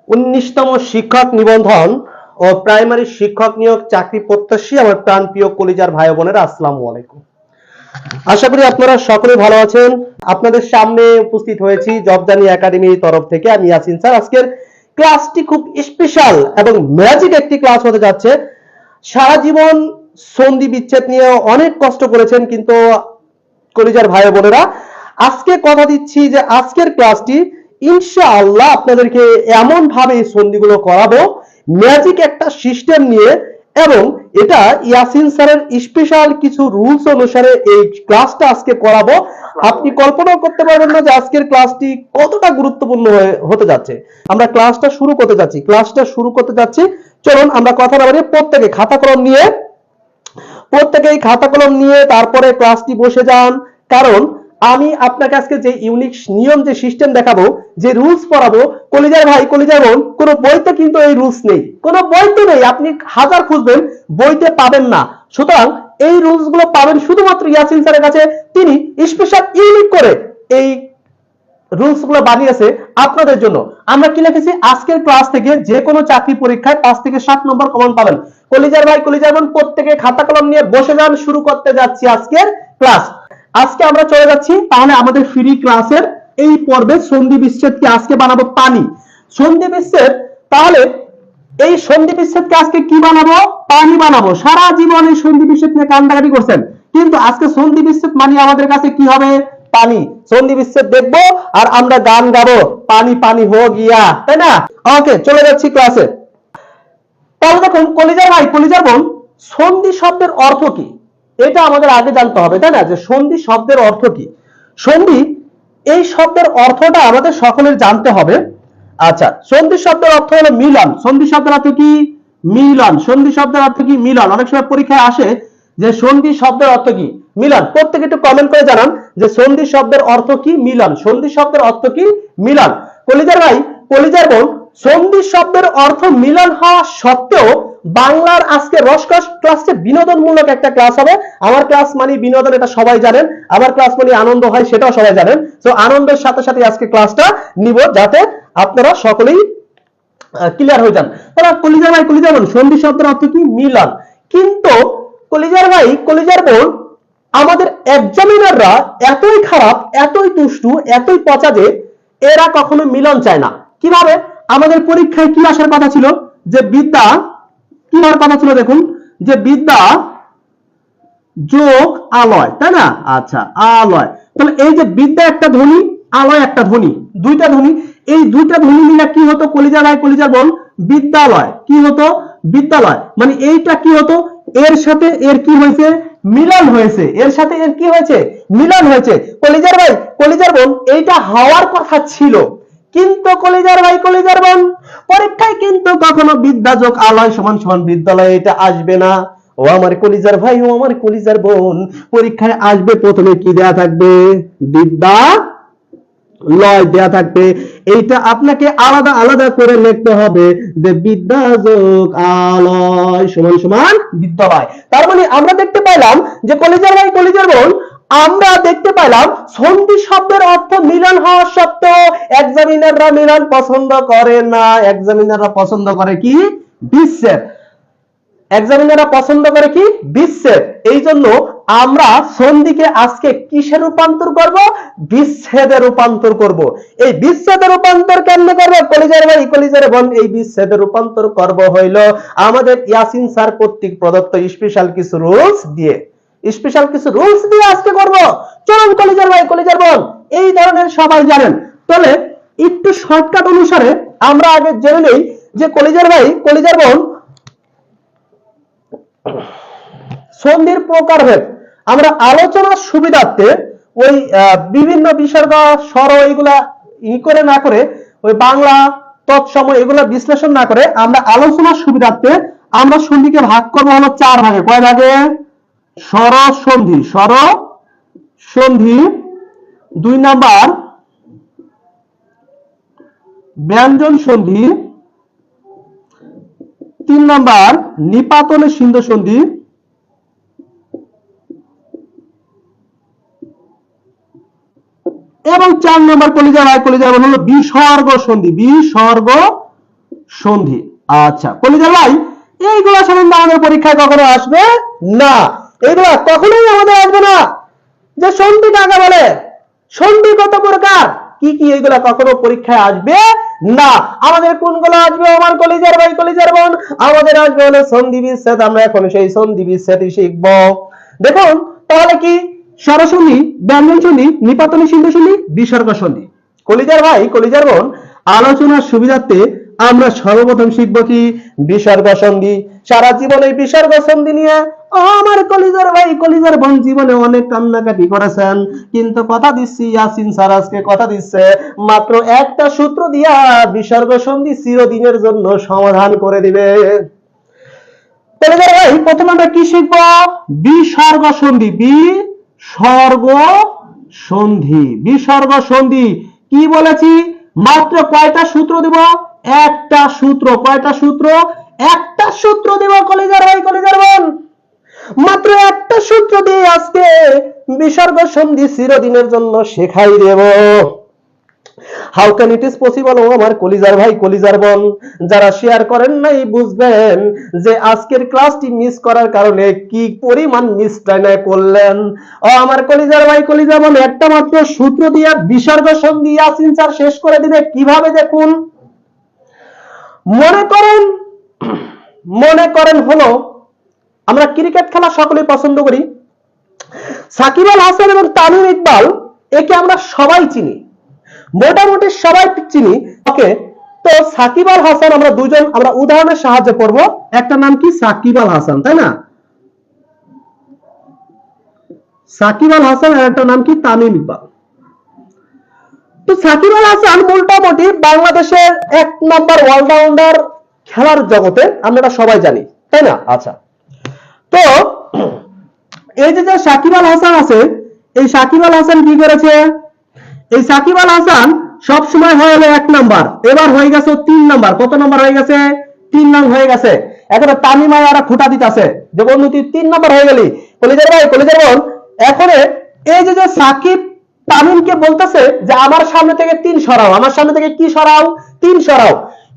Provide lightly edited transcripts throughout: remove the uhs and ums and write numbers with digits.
19তম শিক্ষক নিবন্ধন ও প্রাইমারি শিক্ষক নিয়োগ চাকরি প্রত্যাশী আমার প্রাণপ্রিয় কলিজার ভাই বোনেরা, আসসালামু আলাইকুম। আশা করি আপনারা সকলে ভালো আছেন। আপনাদের সামনে উপস্থিত হয়েছি জবজানি একাডেমির তরফ থেকে। আমি ইয়াসিন স্যার। আজকের ক্লাসটি খুব স্পেশাল এবং ম্যাজিক একটি ক্লাস হতে যাচ্ছে। সারা জীবন সন্ধি বিচ্ছেদ নিয়ে অনেক কষ্ট করেছেন কিন্তু কলিজার ভাই বোনেরা, আজকে কথা দিচ্ছি যে আজকের ক্লাসটি ইনশাআল্লাহ আপনাদেরকে এমন ভাবে সন্ধিগুলো করাবো, ম্যাজিক একটা সিস্টেম নিয়ে, এবং এটা ইয়াসিন স্যারের স্পেশাল কিছু রুলস অনুসারে এই ক্লাসটা আজকে করাবো। আপনি কল্পনা করতে পারবেন না যে আজকের ক্লাসটি কতটা গুরুত্বপূর্ণ হতে যাচ্ছে। আমরা ক্লাসটা শুরু করতে যাচ্ছি। চলুন আমরা কথা না বাড়িয়ে প্রত্যেকে খাতা কলম নিয়ে তারপরে ক্লাসটি বসে যান। কারণ আমি আপনাকে আজকে যে ইউনিক নিয়ম, যে সিস্টেম দেখাবো, যে রুলস পড়াবো, কলিজার ভাই কলিজার বোন, কোনো বইতে কিন্তু এই রুলস নেই, কোনো বইতে নেই। আপনি হাজার খুঁজবেন বইতে পাবেন না। সুতরাং এই রুলস গুলো পাবেন শুধুমাত্র ইয়াসিন স্যারের কাছে। তিনি স্পেশাল ইউনিক করে এই রুলস গুলো বানিয়েছে আপনাদের জন্য। আমরা কি লিখেছি, আজকের ক্লাস থেকে যে কোনো চাকরি পরীক্ষায় 5 থেকে 7 নম্বর কমন পাবেন। কলিজার ভাই কলিজার বোন, প্রত্যেকে খাতা কলম নিয়ে বসে যান। শুরু করতে যাচ্ছি আজকের ক্লাস। আজকে আমরা চলে যাচ্ছি তাহলে আমাদের ফ্রি ক্লাসের এই পর্বে সন্ধি বিচ্ছেদকে আজকে বানাবো পানি। সন্ধি বিচ্ছেদ, তাহলে এই সন্ধি বিচ্ছেদকে আজকে কি বানাবো? পানি বানাবো। সারা জীবন এই সন্ধি বিচ্ছেদ নিয়ে কান্দাকাটি করছেন, কিন্তু আজকে সন্ধি বিচ্ছেদ মানে আমাদের কাছে কি হবে? পানি। সন্ধি বিচ্ছেদ দেখবো আর আমরা গান গাবো, পানি পানি হো গিয়া, তাই না? ওকে, চলে যাচ্ছি ক্লাসে। তাহলে দেখুন কলিজার ভাই কলিজার বোন, সন্ধি শব্দের অর্থ কি এটা আমাদের আগে জানতে হবে, তাই না? যে সন্ধি শব্দের অর্থ কি। সন্ধি, এই শব্দের অর্থটা আমাদের সকলের জানতে হবে। আচ্ছা, সন্ধি শব্দের অর্থ হলো মিলন। সন্ধি শব্দের অর্থ কি? মিলন। সন্ধি শব্দের অর্থ কি? মিলন। অনেক সময় পরীক্ষায় আসে যে সন্ধি শব্দের অর্থ কি? মিলন। প্রত্যেকে একটু কমেন্ট করে জানান যে সন্ধি শব্দের অর্থ কি? মিলন। সন্ধি শব্দের অর্থ কি? মিলন। কলিজার ভাই কলিজার বোন, সন্ধি শব্দের অর্থ মিলন হওয়া সত্ত্বেও বাংলার আজকে রসকস ক্লাসে বিনোদনমূলক একটা ক্লাস হবে। আমার ক্লাস মানে বিনোদন, এটা সবাই জানেন। আমার ক্লাস মানে আনন্দ হয়, সেটাও সবাই জানেন। তো আনন্দের সাথে সাথে আজকে ক্লাসটা নিব, যাতে আপনারা সকলেই ক্লিয়ার হয়ে যান। তাহলে কলিজার ভাই কলিজার বোন, সন্ধি শব্দের অর্থ কি? মিলন। কিন্তু কলিজার ভাই কলিজার বোন, আমাদের এক্সামিনাররা এতই খারাপ, এতই দুষ্টু, এতই পচা যে এরা কখনো মিলন চায় না। কিভাবে? আমাদের পরীক্ষায় কি আসার কথা ছিল? যে বিদ্যা, কি হওয়ার কথা ছিল? দেখুন, যে বিদ্যা যোগ আলয়, তাই না? আচ্ছা, আলয়। তাহলে এই যে বিদ্যা একটা ধ্বনি, আলয় একটা ধ্বনি, দুইটা ধ্বনি। এই দুইটা ধ্বনি মিলে কি হতো কলিজার ভাই কলিজার বোন? বিদ্যালয়। কি হতো? বিদ্যালয়। মানে এইটা কি হতো? এর সাথে এর কি হয়েছে? মিলন হয়েছে। এর সাথে এর কি হয়েছে? মিলন হয়েছে। কলিজার ভাই কলিজার বোন, এইটা হওয়ার কথা ছিল, কিন্তু কলিজার ভাই কলিজার বোন, পরীক্ষায় কিন্তু কখনো বিদ্যা যোগ আলয় সমান সমান বিদ্যালয় এটা আসবে না। ও আমার কলিজার ভাই, ও আমার কলিজার বোন, পরীক্ষায় আসবে প্রথমে কি দেয়া থাকবে? বিদ্যা লয় দেয়া থাকবে। এইটা আপনাকে আলাদা আলাদা করে লিখতে হবে যে বিদ্যা যোগ আলয় সমান সমান বিদ্যালয়। তার মানে আমরা দেখতে পাইলাম যে কলিজার ভাই কলিজার বোন, আমরা দেখতে পেলাম সন্ধি শব্দের অর্থ মিলন হওয়া সত্ত্বেও এক্সামিনাররা মিলন পছন্দ করে না। এক্সামিনাররা পছন্দ করে কি? বিচ্ছেদ। এক্সামিনাররা পছন্দ করে কি? বিচ্ছেদ। এই জন্য আমরা সন্ধিকে আজকে কিসে রূপান্তর করব? বিচ্ছেদে রূপান্তর করব। এই বিচ্ছেদে রূপান্তর কেমনে করব কলিজার ভাই কলিজার বোন? এই বিচ্ছেদে রূপান্তর করব হইল আমাদের ইয়াসিন স্যার কর্তৃক প্রদত্ত স্পেশাল কিছু রুলস দিয়ে। আজকে করব। চলুন কলিজার ভাই কলিজার বোন, এই ধরনের সবাই জানেন। তাহলে একটু শর্টকাট অনুসারে আমরা আগে জেনে নেই যে কলিজার ভাই কলিজার বোন, সন্ধির প্রকারভেদ আমরা আলোচনার সুবিধার্থে ওই বিভিন্ন বিসর্গ স্বর এগুলা করে না করে, ওই বাংলা তৎসময় এগুলা বিশ্লেষণ না করে, আমরা আলোচনার সুবিধার্থে আমরা সন্ধিকে ভাগ করবো হলো 4 ভাগে। কয় ভাগে? স্বর সন্ধি, স্বর সন্ধি। 2 নাম্বার ব্যঞ্জন সন্ধি। 3 নাম্বার নিপাতনে সিন্ধু সন্ধি। এবং 4 নম্বর কলিজার ভাই কলিজার হলো বিসর্গ সন্ধি। বিসর্গ সন্ধি। আচ্ছা কলিজার ভাই, এইগুলা সাধারণত আমাদের পরীক্ষায় কখনো আসবে না, এইগুলা কখনোই আমাদের আসবে না। যে সন্ধি কাকে বলে, সন্ধি কত প্রকার, কি কি, এইগুলা কখনো পরীক্ষায় আসবে না। আমাদের কোনগুলো আসবে আমার কলিজার ভাই কলিজার বোন, আমাদের আসবে হলো সন্ধি বিচ্ছেদ। আমরা এখন সেই সন্ধি বিচ্ছেদই শিখব। দেখুন তাহলে কি, স্বরসন্ধি, ব্যঞ্জন সন্ধি, নিপাতনী সিন্ধু সন্ধি, বিসর্গ সন্ধি। কলিজার ভাই কলিজার বোন, আলোচনার সুবিধার্থে আমরা সর্বপ্রথম শিখব কি, বিসর্গ সন্ধি। সারা জীবন এই বিসর্গ সন্ধি নিয়ে আমার কলিজার ভাই কলিজার বোন জীবনে অনেক কান্নাকাটি করেছেন, কিন্তু কথা দিচ্ছি ইয়াসিন স্যার আজকে কথা দিচ্ছে মাত্র একটা সূত্র দিয়া বিসর্গ সন্ধি চিরদিনের জন্য সমাধান করে দিবে। কলিজার ভাই প্রথম আমরা কি শিখব, বিসর্গ সন্ধি। বিসর্গ সন্ধি, বিসর্গ সন্ধি কি বলেছি, মাত্র কয়টা সূত্র দিব, একটা সূত্র। কয়টা সূত্র, একটা সূত্র দিব কলিজার ভাই কলিজার বোন, মাত্র একটা সূত্র দিয়ে আজকে বিসর্গ সন্ধি চিরদিনের জন্য শেখাই দেব। How can it is possible, ও আমার কলিজার ভাই কলিজার বোন, যারা শেয়ার করেন নাই বুঝবেন যে আজকের ক্লাসটি মিস করার কারণে কি পরিমাণ মিসটাইনা করলেন। ও আমার কলিজার ভাই কলিজার বোন, একটা মাত্র সূত্র দিয়ে বিসর্গ সন্ধি ইয়াসিন স্যার শেষ করে দিবে কিভাবে, দেখুন। মনে করেন হলো, আমরা ক্রিকেট খেলা সকলেই পছন্দ করি, সাকিব আল হাসান এবং তামিম ইকবাল, একে আমরা সবাই চিনি, মোটামুটি সবাই চিনি। ওকে, তো সাকিব আল হাসান আমরা দুজন আমরা উদাহরণের সাহায্যে পড়ব। একটা নাম কি, সাকিব আল হাসান, তাই না, সাকিব আল হাসান, আর একটা নাম কি, তামিম ইকবাল। তো সাকিব আল হাসান মোটামুটি বাংলাদেশের এক নাম্বার অলরাউন্ডার খেলার জগতে, আমরা সবাই জানি, তাই না। আচ্ছা, তো এই যে সাকিব আল হাসান আছে, এই সাকিব আল হাসান কি করেছে, এই সাকিব আল হাসান সব সময় হয়ে হলো এক নাম্বার, এবার হয়ে গেছে 3 নাম্বার। কত নাম্বার হয়ে গেছে, 3 নং হয়ে গেছে। এখন তামিম আয়ারা খোঁটা দিতেছে যে বন্ধু তুই 3 নাম্বার হয়ে গেলি। কলিজার ভাই কলিজার বোন, এখন এই যে সাকিব তামিমকে বলতেছে যে আমার সামনে থেকে 3 সরাও, আমার সামনে থেকে কি সরাও, 3 সরাও।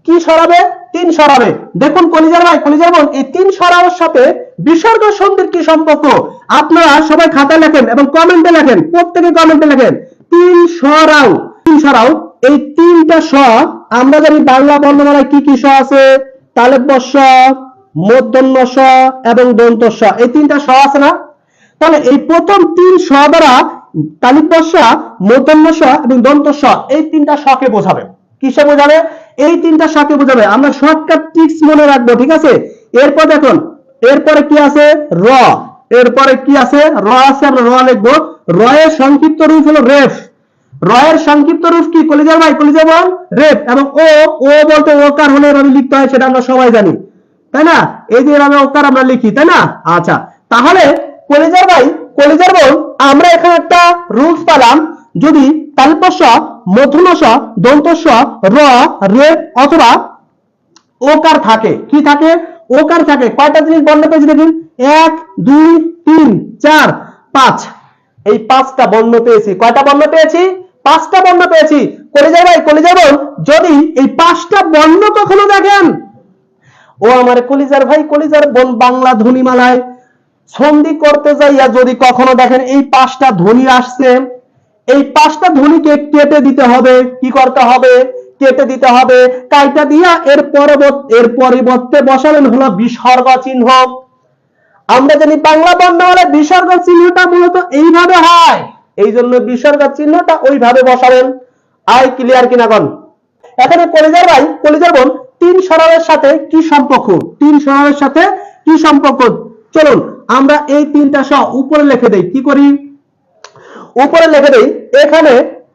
কি সরাবে, 3 সরাবে। দেখুন কলিজার ভাই কলিজার বোন, এই 3 সরাওয়ার সাথে বিসর্গ সন্ধির কি সম্পর্ক, আপনারা সবাই খাতায় লেখেন এবং কমেন্টে লেখেন, প্রত্যেকে কমেন্টে লেখেন 3 সরাও। 3 সরাও, এই 3টা স আমরা জানি বাংলা বর্ণমালায় কি কি স আছে, তালব্য স, মূর্ধন্য স এবং দন্ত স, এই 3টা স আছে না। তাহলে এই প্রথম 3 স দ্বারা তালব্য স, মূর্ধন্য স এবং দন্ত স, এই 3টা সকে বোঝাবে। কিসে বোঝাবে, এই 3টা সকে বোঝাবে। আমরা শর্টকাট ট্রিক্স মনে রাখবো, ঠিক আছে। এরপর দেখুন, এরপরে কি আছে, র, এরপরে কি আছে, র আছে, আমরা র লিখবো। র এর সংক্ষিপ্ত রূপ হলো রেফ। র এর সংক্ষিপ্ত রূপ কি কলিজার ভাই কলিজার বোন, রেফ। এবং ও, ও বলতে ওকার হলে এভাবে লিখতে হয়, সেটা আমরা সবাই জানি, তাই না। এই যে এভাবে ওকার আমরা লিখি, তাই না। আচ্ছা, তাহলে কলিজার ভাই কলিজার বোন, আমরা এখানে একটা রুলস পেলাম, যদি তালব্য স, মূর্ধন্য স, দন্ত স, র, রেফ অথবা ওকার থাকে, কি থাকে, ওকার থাকে, কয়টা জিনিস বর্ণ পেয়েছি দেখুন, 1 2 3 4 5, এই 5টা বর্ণ পেয়েছি। কয়টা বর্ণ পেয়েছি, 5টা বর্ণ পেয়েছি। কলিজার ভাই কলিজার বোন, যদি এই 5টা বর্ণ কখনো দেখেন, ও আমার কলিজার ভাই কলিজার বোন, বাংলা ধ্বনিমালায় সন্ধি করতে যাইয়া যদি কখনো দেখেন এই 5টা ধ্বনি আসছে, এই 5টা ধ্বনিকে কেটে দিতে হবে। কি করতে হবে, কেটে দিতে হবে। কাইটা দিয়া এর পরিবর্তে বসাবেন হলো বিসর্গ চিহ্ন। আমরা জানি বাংলা বর্ণমালায় বিসর্গ চিহ্নটা মূলত এইভাবে হয়, এই জন্য বিসর্গ চিহ্নটা ওইভাবে বসাবেন। আই ক্লিয়ার কিনা কোন। এখানে কলিজার ভাই কলিজার বোন, 3 সরাওয়ের সাথে কি সম্পর্ক, 3 সরাওয়ের সাথে কি সম্পর্ক, চলুন আমরা এই 3টা স উপরে লিখে দেই। কি করি, উপরে লিখে দেই। এখানে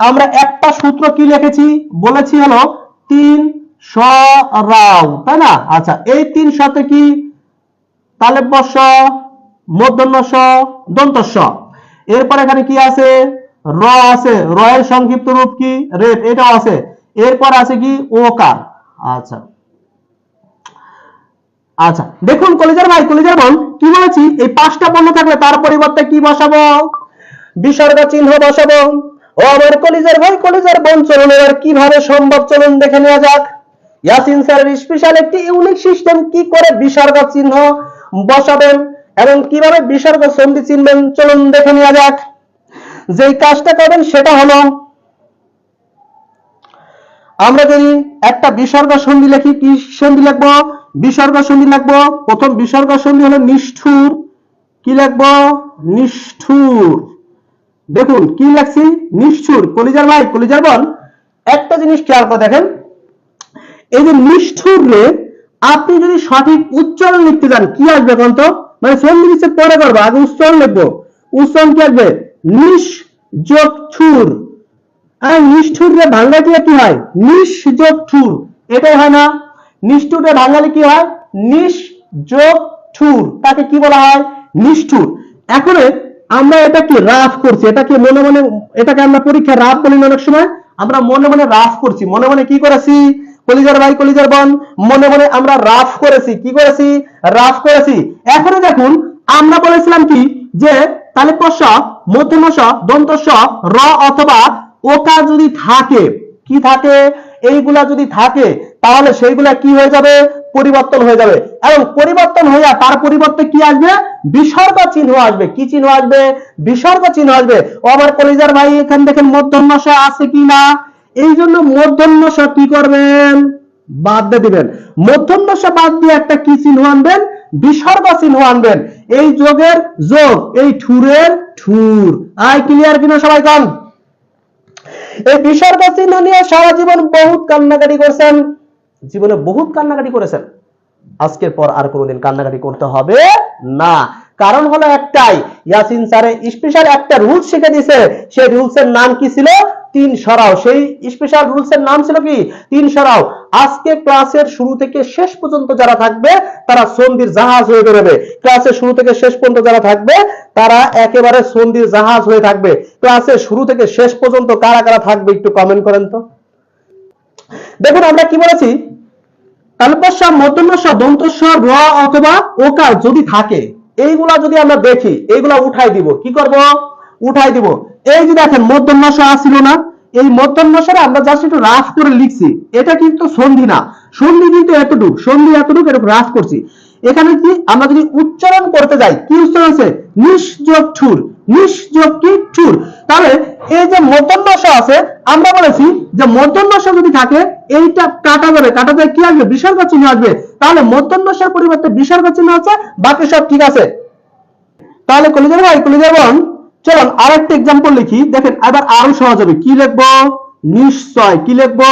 আমরা একটা সূত্র কি লিখেছি, বলেছি হলো 3 সরাও, তাই না। আচ্ছা, এই 3 সাথে কি, তালব্য স, মূর্ধন্য স, দন্ত স। এরপর এখানে কি আছে, র আছে, র এর সংক্ষিপ্ত রূপ কি, রেফ, এটাও আছে। এরপর আছে কি, ওকার। আচ্ছা আচ্ছা, দেখুন কলিজার ভাই কলিজার বোন, কি বলেছি, এই 5টা বর্ণ থাকলে তার পরিবর্তে কি বসাবো, বিসর্গ চিহ্ন বসাবো। ও আমার কলিজার ভাই কলিজার বোন, চলুন এবার কিভাবে সম্ভব, চলুন দেখে নেওয়া যাক। ইয়াসিন স্যারের স্পেশাল একটি ইউনিক সিস্টেম, কি করে বিসর্গ চিহ্ন বসাবেন এবং কিভাবে বিসর্গ সন্ধি চিনবেন, চলুন দেখে নেওয়া যাক। যেই কাজটা করবেন সেটা হলো, আমরা যদি একটা বিসর্গ সন্ধি লিখি, কি সন্ধি লিখবো? বিসর্গ সন্ধি লিখবো। প্রথম বিসর্গ সন্ধি হলো নিষ্ঠুর, কি লিখবো? নিষ্ঠুর। দেখুন কি লিখছি? নিষ্ঠুর। কলিজার ভাই, কলিজার বোন, একটা জিনিস খেয়াল করে দেখেন, এই যে নিষ্ঠুর রে আপনি যদি সঠিক উচ্চারণ লিখতে যান কি আসবে কোন তো? মানে সন্ধি বিচ্ছেদ পরে করবো, আগে উচ্চারণ লিখবো। উচ্চারণ কি আসবে? নিশ যোগ ঠুর। আর নিষ্ঠুর রে বাংলা কি হয়? নিশ যোগ ঠুর। এটাই হয় না? নিষ্ঠুর রে বাঙালি কি হয়? নিশ যোগ ঠুর। তাকে কি বলা হয়? নিষ্ঠুর। এখন আমরা এটাকে রাফ করছি, এটাকে মনে মনে, এটাকে আমরা পরীক্ষায় রাফ বলি অনেক সময়, আমরা মনে মনে রাফ করছি। মনে মনে কি করেছি কলিজার ভাই, কলিজার বোন? মনে মনে আমরা রাফ করেছি। কি করেছি? রাফ করেছি। এখন দেখুন আমরা বলেছিলাম কি, যে তালিপ স, মধ্যম স, দন্ত স, র অথবা ওকার যদি থাকে, কি থাকে? এইগুলা যদি থাকে তাহলে সেইগুলা কি হয়ে যাবে? পরিবর্তন হয়ে যাবে। এবং পরিবর্তন হয়ে যায়, তার পরিবর্তে কি আসবে? বিসর্গ চিহ্ন আসবে। কি চিহ্ন আসবে? বিসর্গ চিহ্ন আসবে। ও আমার কলিজার ভাই, এখানে দেখেন মধ্যম স আছে কি না? এই জন্য মধ্যম স কি করবেন? বাদ দিয়ে দিবেন। মধ্যম স বাদ দিয়ে একটা কি চিহ্ন আনবেন? বিসর্গ চিহ্ন আনবেন। এই যোগের যোগ, এই ঠুরের ঠুর। আই ক্লিয়ার কিনা সবাই? কান এই বিসর্গ চিহ্ন নিয়ে সারা জীবন বহুত কান্নাকাটি করছেন, জীবনে বহুত কান্নাকাটি করেছেন। আজকের পর আর কোনোদিন কান্নাকাটি করতে হবে না। কারণ হলো একটাই, ইয়াসিন স্যারে স্পেশাল একটা রুলস শিখে দিয়েছে। সেই রুলসের নাম কি ছিল? তিন সরাও। সেই স্পেশাল রুলসের নাম ছিল কি? তিন সরাও। আজকে ক্লাসের শুরু থেকে শেষ পর্যন্ত যারা থাকবে তারা সন্ধির জাহাজ হয়ে বেরোবে। ক্লাসের শুরু থেকে শেষ পর্যন্ত যারা থাকবে তারা একেবারে সন্ধির জাহাজ হয়ে থাকবে। ক্লাসের শুরু থেকে শেষ পর্যন্ত কারা কারা থাকবে একটু কমেন্ট করেন তো। দেখুন আমরা কি বলেছি, তালব্য মধ্যম স, দন্ত স, র অথবা ওকার যদি থাকে, এইগুলা যদি আমরা দেখি, এইগুলা উঠাই দিব। কি করব? উঠাই দিব। এই যে দেখেন মধ্যম স আসিল না, এই মধ্যম সরে আমরা জাস্ট একটু রাফ করে লিখছি। এটা কিন্তু সন্ধি না, সন্ধি কিন্তু এতটুক, সন্ধি এতটুক, এরকম রাফ করছি। এখানে কি আমরা যদি উচ্চারণ করতে যাই, কি উচ্চারণ আছে? নিশ যোগ ঠুর। নিশ যোগ কি? ঠুর। তাহলে এই যে মধ্যম স আছে, আমরা বলেছি যে মধ্যম স যদি থাকে এইটা কাটা যাবে, কাটা যায় কি আসবে? বিসর্গ চিহ্ন আসবে। তাহলে মধ্যম সর পরিবর্তে বিসর্গ চিহ্ন আছে, বাকি সব ঠিক আছে। তাহলে কলিজার ভাই, কলিজার বোন, চলুন আরেকটা एग्जांपल লিখি। দেখেন এবার আরো সহজ হবে। কি লিখবো? নিশ্চয়। কি লিখবো?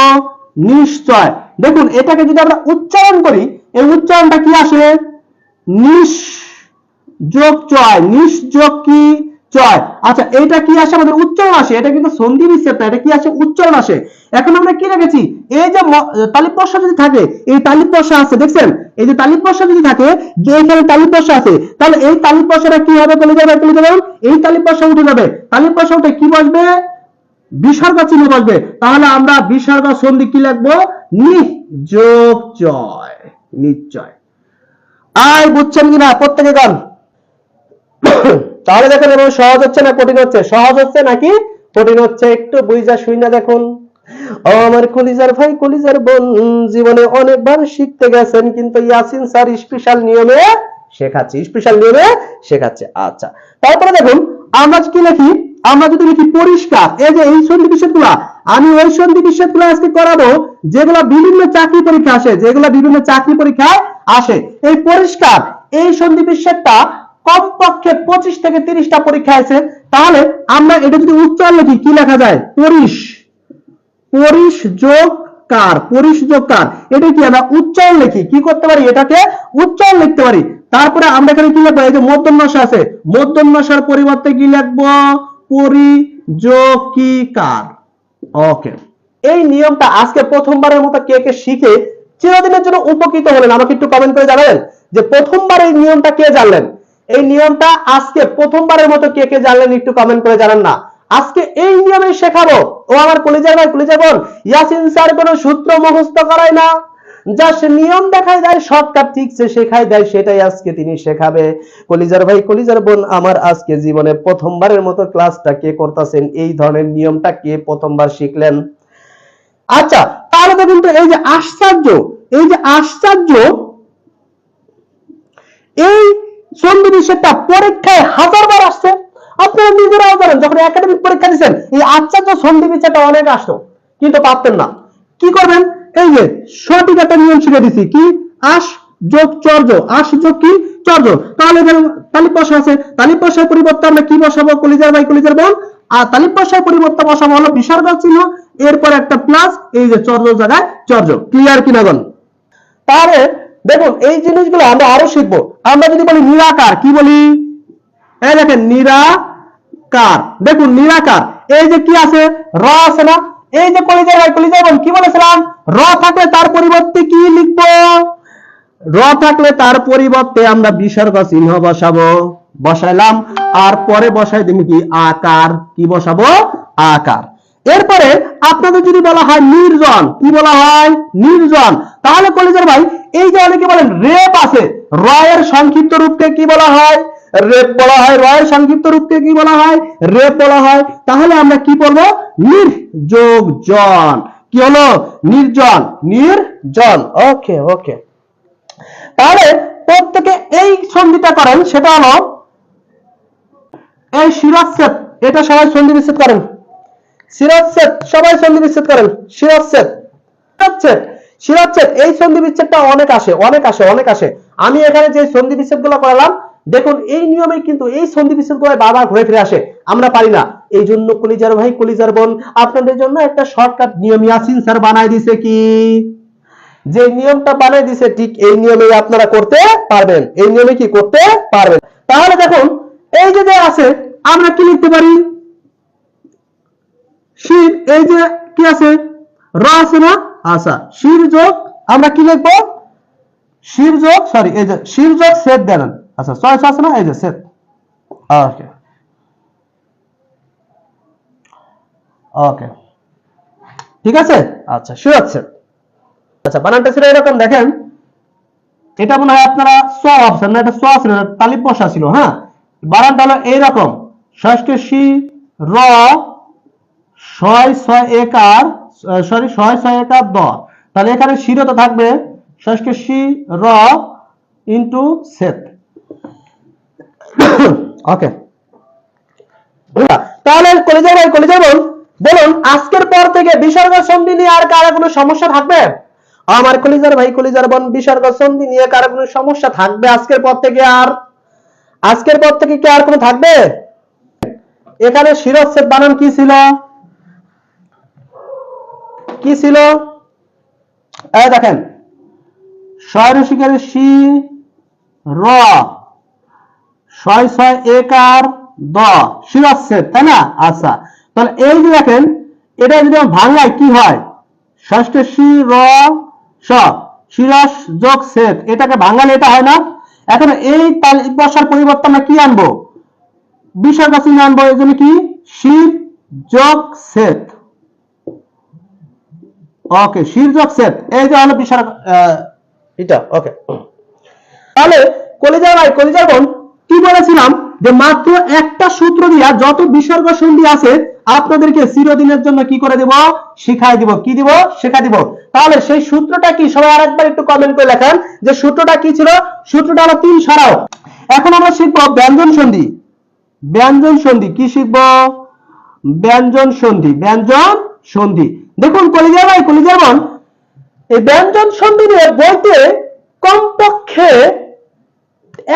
নিশ্চয়। দেখুন এটাকে যদি আমরা উচ্চারণ করি, এই উচ্চারণটা কি আসে? নিশ যোগ চয়। নিশ যোগ কি? চয়। আচ্ছা এটা কি আসে? আমাদের উচ্চারণ আসে। এটা কিন্তু সন্ধি বিচ্ছেদ না, এটা কি আসে? উচ্চারণ আসে। এখন আমরা কি রেখেছি? এই যে তালিপ স যদি থাকে, এই তালিপ স আছে দেখছেন, এই যে তালিপ স যদি থাকে, যে এখানে তালিপ স আছে, তাহলে এই তালিপ সটা কি হবে? চলে যাবে, চলে যাবে। এই তালিপ স উঠে যাবে। তালিপ স উঠে কি বসবে? বিসর্গ চিহ্ন বসবে। তাহলে আমরা বিসর্গ সন্ধি কি লিখবো? নি যোগ চয়। নিশ্চয়। আর বুঝছেন কিনা প্রত্যেকে? গান তাহলে দেখেন এবং সহজ হচ্ছে না কঠিন হচ্ছে? সহজ হচ্ছে নাকি কঠিন হচ্ছে? একটু বুঝা শুইনা দেখুন। ও আমার কলিজার ভাই, কলিজার বোন, জীবনে অনেকবার শিখতে গেছেন কিন্তু ইয়াসিন স্যার স্পেশাল নিয়মে শেখাচ্ছে, স্পেশাল নিয়মে শেখাচ্ছে। আচ্ছা তারপরে দেখুন আমরা কি লিখি? আমরা যদি লিখি পরিষ্কার, এই যে এই সন্ধি বিচ্ছেদগুলা, আমি ওই সন্ধি বিচ্ছেদগুলো আজকে করাবো যেগুলো বিভিন্ন চাকরি পরীক্ষা আসে, যেগুলো বিভিন্ন চাকরি পরীক্ষায় আসে। এই পরিষ্কার এই সন্ধি বিচ্ছেদটা কমপক্ষে 25 থেকে 30টা পরীক্ষা আছে। তাহলে আমরা এটা যদি উচ্চারণ লিখি, কি লেখা যায়? পরিশ। পরিশ যোগ কার। পরিশ যোগ কার। এটা কি আমরা উচ্চারণ লিখি? কি করতে পারি? এটাকে উচ্চারণ লিখতে পারি। তারপরে আমরা এখানে কি লিখবো? এই যে মধ্যম স আছে, মধ্যম সর পরিবর্তে কি লিখবো? পরিযোগিকার। ওকে, এই নিয়মটা আজকে প্রথমবারের মতো কে কে শিখে চিরদিনের জন্য উপকৃত হলেন আমাকে একটু কমেন্ট করে জানাবেন যে প্রথমবার এই নিয়মটা কে জানলেন? এই নিয়মটা আজকে প্রথমবারের মতো কে কে জানলেন একটু কমেন্ট করে জানান না। আজকে এই নিয়মে শেখাবো। ও আমার কলিজার ভাই, কলিজার বোন, ইয়াসিন স্যার কোনো সূত্র মুখস্থ করায় না, জাস্ট নিয়ম দেখায় দেয়, শর্টকাট ঠিকছে শেখায় দেয়, সেটাই আজকে তিনি শেখাবে। কলিজার ভাই, কলিজার বোন আমার, আজকে জীবনে প্রথমবারের মতো ক্লাসটা কে করতেছেন? এই ধরনের নিয়মটা কে প্রথমবার শিখলেন? আচ্ছা তাহলে তো কিন্তু এই যে আশ্চর্য, এই সন্ধি বিচ্ছেদটা পরীক্ষায় হাজারবার আসছে। আপনারা নিজেরাও জানেন, যখন একাডেমিক পরীক্ষা দিচ্ছেন এই আশ্চর্য সন্ধি বিচ্ছেদটা অনেক আসতো, কিন্তু পারতেন না। কি করবেন? এই যে সঠিক একটা নিয়ম শিখে দিছি, কি? আশ যোগ চর্য, আশ যোগ কি? চর্য। তাহলে তালিপ বসা আছে, তালিপ বসার পরিবর্তে আমরা কি বসাবো কলিজার ভাই কলিজার বোন? আর তালিপ বসার পরিবর্তে বসাবো হলো বিসর্গ চিহ্ন, এরপর একটা প্লাস, এই যে চর্য জায়গায় চর্য। ক্লিয়ার কিনা গণ? তাহলে দেখুন এই জিনিসগুলো আমরা আরো শিখবো। আমরা যদি বলি নিরাকার, কি বলি? এই দেখেন নিরাকার, দেখুন নিরাকার, এই যে কি আছে? র আছে না? এই যে কলিজার ভাই কলিজার বোন কি বলেছিলাম? র থাকলে তার পরিবর্তে কি লিখবো? র থাকলে তার পরিবর্তে আমরা বিসর্গ চিহ্ন বসাবো, বসাইলাম। আর পরে বসাই দিবি কি? আকার। কি বসাবো? আকার। এরপরে আপনাদের যদি বলা হয় নির্জন, কি বলা হয়? নির্জন। তাহলে কলেজের ভাই এই যে অনেকে বলেন রেপ আছে, র এর সংক্ষিপ্ত রূপকে কি বলা হয়? রেপ বলা হয়। র এর সংক্ষিপ্ত রূপকে কি বলা হয়? রেপ বলা হয়। তাহলে আমরা কি বলবো? নির্যোগ জন। কি হলো? নির্জন, নির্জন। ওকে ওকে। তাহলে প্রত্যেকে এই সন্ধিটা করেন, সেটা হলো এই শিরচ্ছেদ। এটা সবাই সন্ধি বিচ্ছেদ করেন। শিরচ্ছেদ, সবাই সন্ধি বিচ্ছেদ করেন। শিরচ্ছেদ, শিরচ্ছেদ, শিরচ্ছেদ। এই সন্ধি বিচ্ছেদটা অনেক আসে, অনেক আসে, অনেক আসে। আমি এখানে যে সন্ধি বিচ্ছেদ গুলো করালাম, দেখুন এই নিয়মে কিন্তু এই সন্ধি বিচ্ছেদ গুলো বারবার ঘুরে ফিরে আসে, আমরা পারি না। এই জন্য কলিজার ভাই কলিজার বোন আপনাদের জন্য একটা শর্টকাট নিয়ম ইয়াসিন স্যার বানাই দিছে। কি? যে নিয়মটা বানাই দিছে ঠিক এই নিয়মেই আপনারা করতে পারবেন, এই নিয়মে কি করতে পারবেন। তাহলে দেখুন এই যে আছে, আমরা কি লিখতে পারি? শির, এই যে কি আছে? র আছে না? আচ্ছা, শির যোগ আমরা কি লিখবো? শির যোগ, সরি এই যে শির যোগ সেট দেন। আচ্ছা চয়েস আছে না? এই যে সেট। ওকে ওকে, ঠিক আছে। আচ্ছা শির আছে। আচ্ছা বানানটা ছিল এরকম, দেখেন এটা মনে হয় আপনারা স অপশন না, এটা স ছিল, তালিপ বসা ছিল। হ্যাঁ, বানানটা হলো এইরকম, ষষ্ঠ শি র, ছয় ছয় একার, সরি ছয় ছয় একার দ। তাহলে এখানে শিরো তো থাকবে ষষ্ঠ শি র ইন্টু সেট। ওকে, তাহলে কলেজের ভাই কলেজের বোন বলুন, আজকের পর থেকে বিসর্গ সন্ধি নিয়ে আর কারো কোনো সমস্যা থাকবে? আমার কলিজার ভাই কলিজার বোন, বিসর্গ সন্ধি নিয়ে কারো কোনো সমস্যা থাকবে আজকের পর থেকে? আর আজকের পর থেকে কি আর কোনো থাকবে? এখানে শিরচ্ছেদ বানান কি ছিল? কি ছিল? এই দেখেন শয়রসিকের শি র, ছয় ছয় একার দ, শিরচ্ছেদ, তাই না? আচ্ছা, তাহলে এই যে দেখেন এটা যদি ভাঙায় কি হয়? ষষ্ঠ শি র স, শিরস যোগ সেট, এটাকে ভাঙালে এটা হয় না? এখন এই তালিপ বসার পরিবর্তে আমরা কি আনবো? বিসর্গ চিহ্ন আনবো। এই জন্য কি? শির যোগ সেট। ওকে, শির যোগ সেট, এই যে হলো বিসর্গ এটা। ওকে, তাহলে কলিজার ভাই কলিজার বোন কি বলেছিলাম? যে মাত্র একটা সূত্র দিয়া যত বিসর্গ সন্ধি আছে আপনাদেরকে চিরদিনের জন্য কি করে দেব? শিখাই দিব। কি দিব? শেখা দিব। তাহলে সেই সূত্রটা কি সবাই আরেকবার একটু কমেন্ট করে লেখেন যে সূত্রটা কি ছিল? সূত্রটা হলো 3 সরাও। এখন আমরা শিখবো ব্যঞ্জন সন্ধি। ব্যঞ্জন সন্ধি কি শিখবো? ব্যঞ্জন সন্ধি, ব্যঞ্জন সন্ধি। দেখুন কলিজার ভাই কলিজার বোন, এই ব্যঞ্জন সন্ধি নিয়ে বইতে কমপক্ষে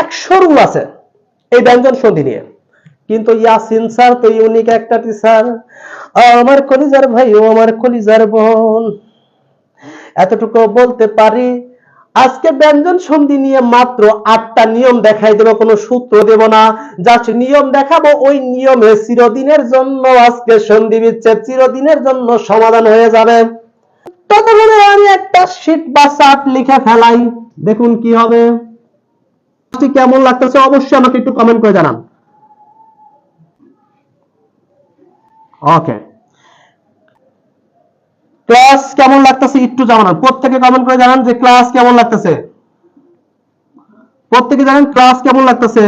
100 রুল আছে এই ব্যঞ্জন সন্ধি নিয়ে। কিন্তু ইয়াসিন স্যার তো ইউনিক একটা টিচার, আমার কলিজার ভাই ও আমার কলিজার বোন, এতটুকু বলতে পারি আজকে ব্যঞ্জন সন্ধি নিয়ে মাত্র 8টা নিয়ম দেখাই দেব, কোনো সূত্র দেব না, জাস্ট নিয়ম দেখাবো। ওই নিয়মে চিরদিনের জন্য আজকে সন্ধি বিচ্ছেদ চিরদিনের জন্য সমাধান হয়ে যাবে। ততক্ষণে আমি একটা শীট বা চার্ট লিখে ফেলাই, দেখুন কি হবে। কেমন লাগতেছে অবশ্যই আমাকে একটু কমেন্ট করে জানান। ওকে, ক্লাস কেমন লাগতেছে একটু জানান, প্রত্যেকে কমেন্ট করে জানান যে ক্লাস কেমন লাগতেছে। প্রত্যেকে জানান ক্লাস কেমন লাগতেছে।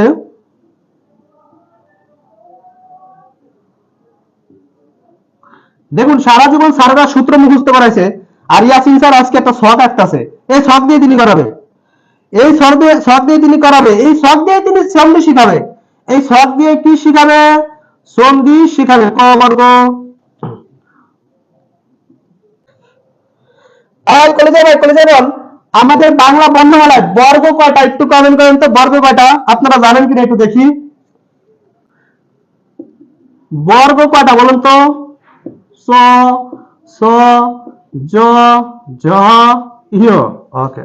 দেখুন সারা জীবন স্যারেরা সূত্র মুখস্থ করাইছে, আর ইয়াসিন স্যার আজকে একটা ছক আঁকতেছে, এই ছক দিয়ে তিনি করাবে, এই ছক দিয়ে তিনি করাবে, এই ছক দিয়ে তিনি সন্ধি শিখাবে, এই ছক দিয়ে কি শিখাবে? সন্ধি শিখাবে। ক বর্গ। কলেজে বল, আমাদের বাংলা বর্ণমালায় বর্গ কয়টা একটু কমেন্ট করেন তো, বর্গ কয়টা আপনারা জানেন কিনা একটু দেখি, বর্গ কয়টা বলুন তো? স স জ ঝ ইয়। ওকে,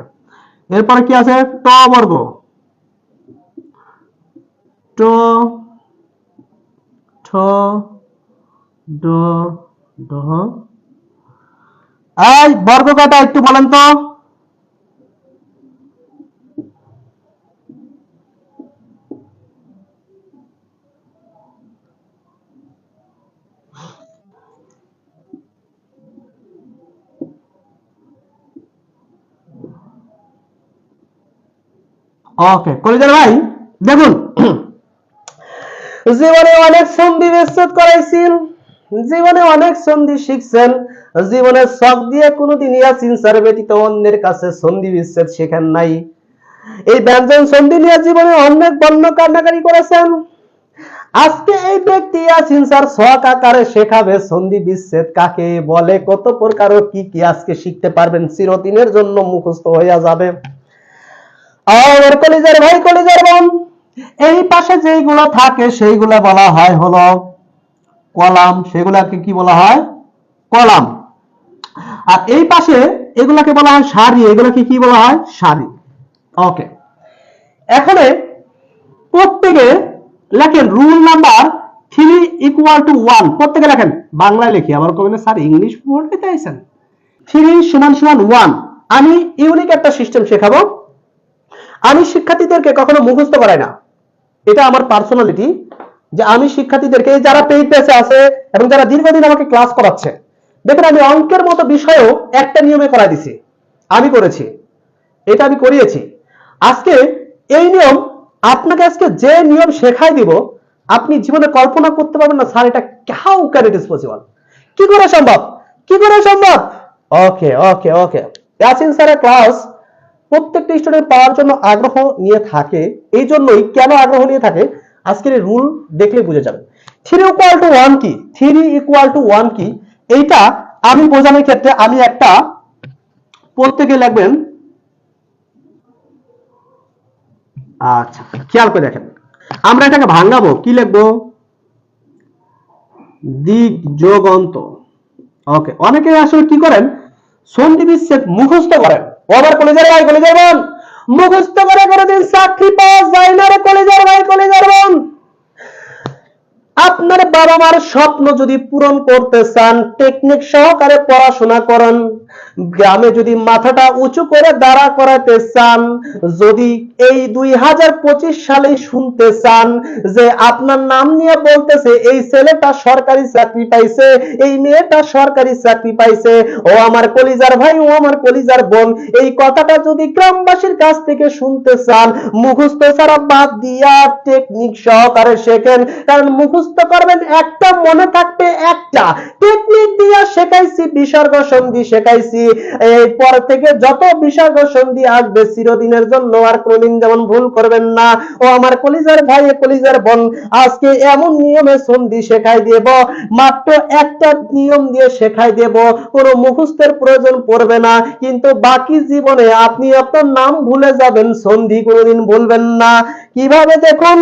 এরপরে কি আছে? ট বর্গ, ট ঠ ড ঢ। এই বর্গ কয়টা একটু বলেন তো? ওকে কলেজের ভাই দেখুন, জীবনে অনেক সন্ধি বিচ্ছেদ করাইছেন, জীবনে অনেক সন্ধি শিখছেন, জীবনে শখ দিয়ে কোনোদিন ইয়াসিন স্যার ব্যতীত অন্যের কাছে সন্ধি বিচ্ছেদ শেখেন নাই। এই ব্যঞ্জন সন্ধি নিয়ে জীবনে অনেক বর্ণ কান্নাকারি করেছেন। আজকে এই ব্যক্তি ইয়াসিন স্যার শখ আকারে শেখাবে সন্ধি বিচ্ছেদ কাকে বলে, কত প্রকার ও কি কি আজকে শিখতে পারবেন, চিরদিনের জন্য মুখস্থ হয়ে যাবে। আর কলিজার ভাই কলিজার বোন, এই পাশে যেগুলো থাকে সেইগুলো বলা হয় হলো কলাম, সেগুলাকে কি বলা হয়? কলাম। আর এই পাশে এগুলাকে বলা হয় সারি, এগুলাকে কি বলা হয়? সারি। ওকে, এখানে প্রত্যেকে লেখেন রুল নাম্বার 3 = 1, প্রত্যেকে লেখেন। বাংলায় লিখি, আবার কবেন স্যার ইংলিশ পড়তে চাইছেন। 3 = 1। আমি ইউনিক একটা সিস্টেম শেখাবো। আমি শিক্ষার্থীদেরকে কখনো মুখস্থ করাই না, এটা আমার পার্সোনালিটি, যে আমি শিক্ষার্থীদেরকে যারা পেইড ব্যাচে আছে এবং যারা দীর্ঘদিন আমাকে ক্লাস করাচ্ছে, দেখুন আমি অঙ্কের মতো বিষয়ও একটা নিয়মে করাই দিছি, আমি করেছি, এটা আমি করিয়েছি। আজকে এই নিয়ম আপনাকে আজকে যে নিয়ম শেখাই দিব, আপনি জীবনে কল্পনা করতে পারবেন না স্যার এটা how can it is possible, কি করে সম্ভব, কি করে সম্ভব। ওকে ওকে ওকে, ইয়াসিন স্যারের ক্লাস প্রত্যেকটা স্টুডেন্ট পাওয়ার জন্য আগ্রহ নিয়ে থাকে, এই জন্যই কেন আগ্রহ নিয়ে থাকে আজকের এই রুল দেখলে বুঝে যাবেন। 3 = 1 কি, 3 = 1 কি, এইটা আমি বোঝানোর ক্ষেত্রে আমি একটা, প্রত্যেকে লিখবেন। আচ্ছা খেয়াল করে দেখেন, আমরা এটাকে ভাঙাবো, কি লিখবো? দিক যোগ অন্ত। ওকে, অনেকে আসলে কি করেন, সন্ধি বিচ্ছেদ মুখস্থ করেন, ওভার কলেজের ভাই কলেজের বোন, মুখস্থ করে কোনোদিন চাকরি পাওয়া যায় না রে কলেজের ভাই কলেজের বোন। আপনার বাবা মার স্বপ্ন যদি পূরণ করতে চান, টেকনিক সহকারে পড়াশোনা করেন, গ্রামে যদি মাথাটা উঁচু করে দাঁড়া করাতে চান, যদি এই 2025 সালে শুনতে চান যে আপনার নাম নিয়ে বলতেছে এই ছেলেটা সরকারি চাকরি পাইছে, এই মেয়েটা সরকারি চাকরি পাইছে, ও আমার কলিজার ভাই, ও আমার কলিজার বোন, এই কথাটা যদি গ্রামবাসীর কাছ থেকে শুনতে চান, মুখস্থ ছাড়া বাদ দিয়া টেকনিক সহকারে শেখেন। কারণ মুখস্থ করবেন একটা, মনে থাকবে একটা, টেকনিক দিয়া শেখাইছি, বিসর্গ সন্ধি শেখাইছি, এরপর থেকে যত বিসর্গ সন্ধি আসবে চিরদিনের জন্য আর কোনদিন যেমন ভুল করবেন না। ও আমার কলিজার ভাই কলিজার বোন, আজকে এমন নিয়মে সন্ধি শেখাই দেব, মাত্র একটা নিয়ম দিয়ে শেখাই দেব, কোনো মুখস্থের প্রয়োজন পড়বে না, কিন্তু বাকি জীবনে আপনি আপনার নাম ভুলে যাবেন, সন্ধি কোনোদিন ভুলবেন না। কিভাবে দেখুন,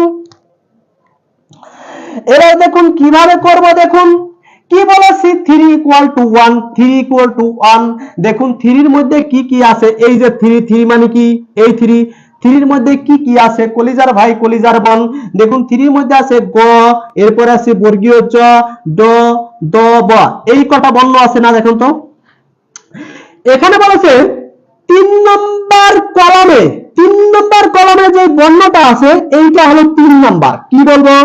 এরা দেখুন কিভাবে করব, দেখুন কি বলেছি 3 = 1, 3 = 1। দেখুন 3 এর মধ্যে কি কি আছে, এই যে 3 মানে কি, এই 3 এর মধ্যে কি কি আছে কলিজার ভাই কলিজার বোন, দেখুন 3 এর মধ্যে আছে গ, এরপর আছে বর্গীয় জ, ড, দ, ব, এই কটা বর্ণ আছে না? দেখুন তো এখানে বলেছে 3 নম্বর কলামে, 3 নম্বর কলামে যে বর্ণটা আছে এইটা হলো 3 নাম্বার। কি বলবো,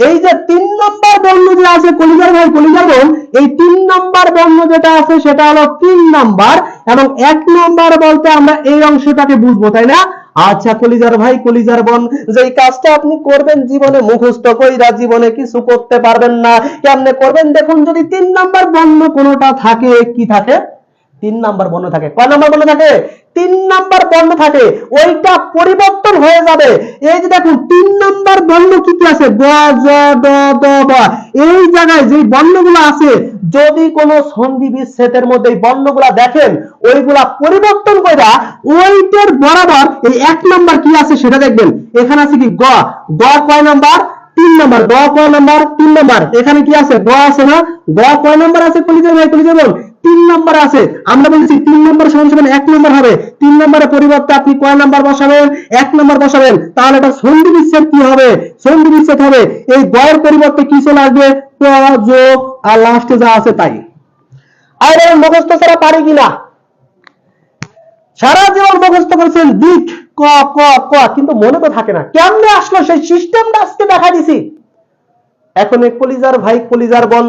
এই যে 3 নম্বর বর্ণ যে আছে কলিজার ভাই কলিজার বোন, এই 3 নম্বর বর্ণ যেটা আছে সেটা হলো 3 নাম্বার, এবং 1 নাম্বার বলতে আমরা এই অংশটাকে বুঝবো, তাই না? আচ্ছা কলিজার ভাই কলিজার বোন, যেই কাজটা আপনি করবেন জীবনে মুখস্থ কইরা জীবনে কিছু করতে পারবেন না, কেমনে করবেন দেখুন, যদি 3 নাম্বার বর্ণ কোনোটা থাকে, কি থাকে? 3 নাম্বার বর্ণ থাকে। কয় নাম্বার বর্ণ থাকে? 3 নাম্বার বর্ণ থাকে, ওইটা পরিবর্তন হয়ে যাবে। এই যে দেখুন 3 নাম্বার বর্ণ কি কি আছে? গ, জ, ড, দ, ব। এই জায়গায় যে বর্ণগুলো আছে, যদি কোনো সন্ধি বিচ্ছেদের মধ্যে এই বর্ণগুলা দেখেন, ওইগুলা পরিবর্তন করে ওইটার বরাবর এই 1 নাম্বার কি আছে সেটা দেখবেন। এখানে আছে কি গ, গ কয় নাম্বার? 3 নাম্বার। গ কয় নাম্বার? 3 নাম্বার। এখানে কি আছে? গ আছে না? গ কয় নাম্বার আছে? কলিজার ভাই, কলিজার বোন, 3 নাম্বার আছে। আমরা বলেছি 3 নাম্বার সমান সমান 1 নাম্বার হবে। 3 নাম্বারের পরিবর্তে আপনি কয় নাম্বার বসাবেন? 1 নাম্বার বসাবেন। তাহলে এটা সন্ধি বিচ্ছেদ কি হবে? সন্ধি বিচ্ছেদ হবে। এই গ এর পরিবর্তে কি চলে আসবে? ক, যোগ আর লাস্টে যা আছে তাই। আর এর মুখস্থ ছাড়া পারি কিনা? সারা জীবন মুখস্থ করেছেন দিক ক ক ক, কিন্তু মনে তো থাকে না। কেমনে আসলো সেই সিস্টেমটা আজকে দেখা দিছি। এখন এই কলিজার ভাই, কলিজার বোন,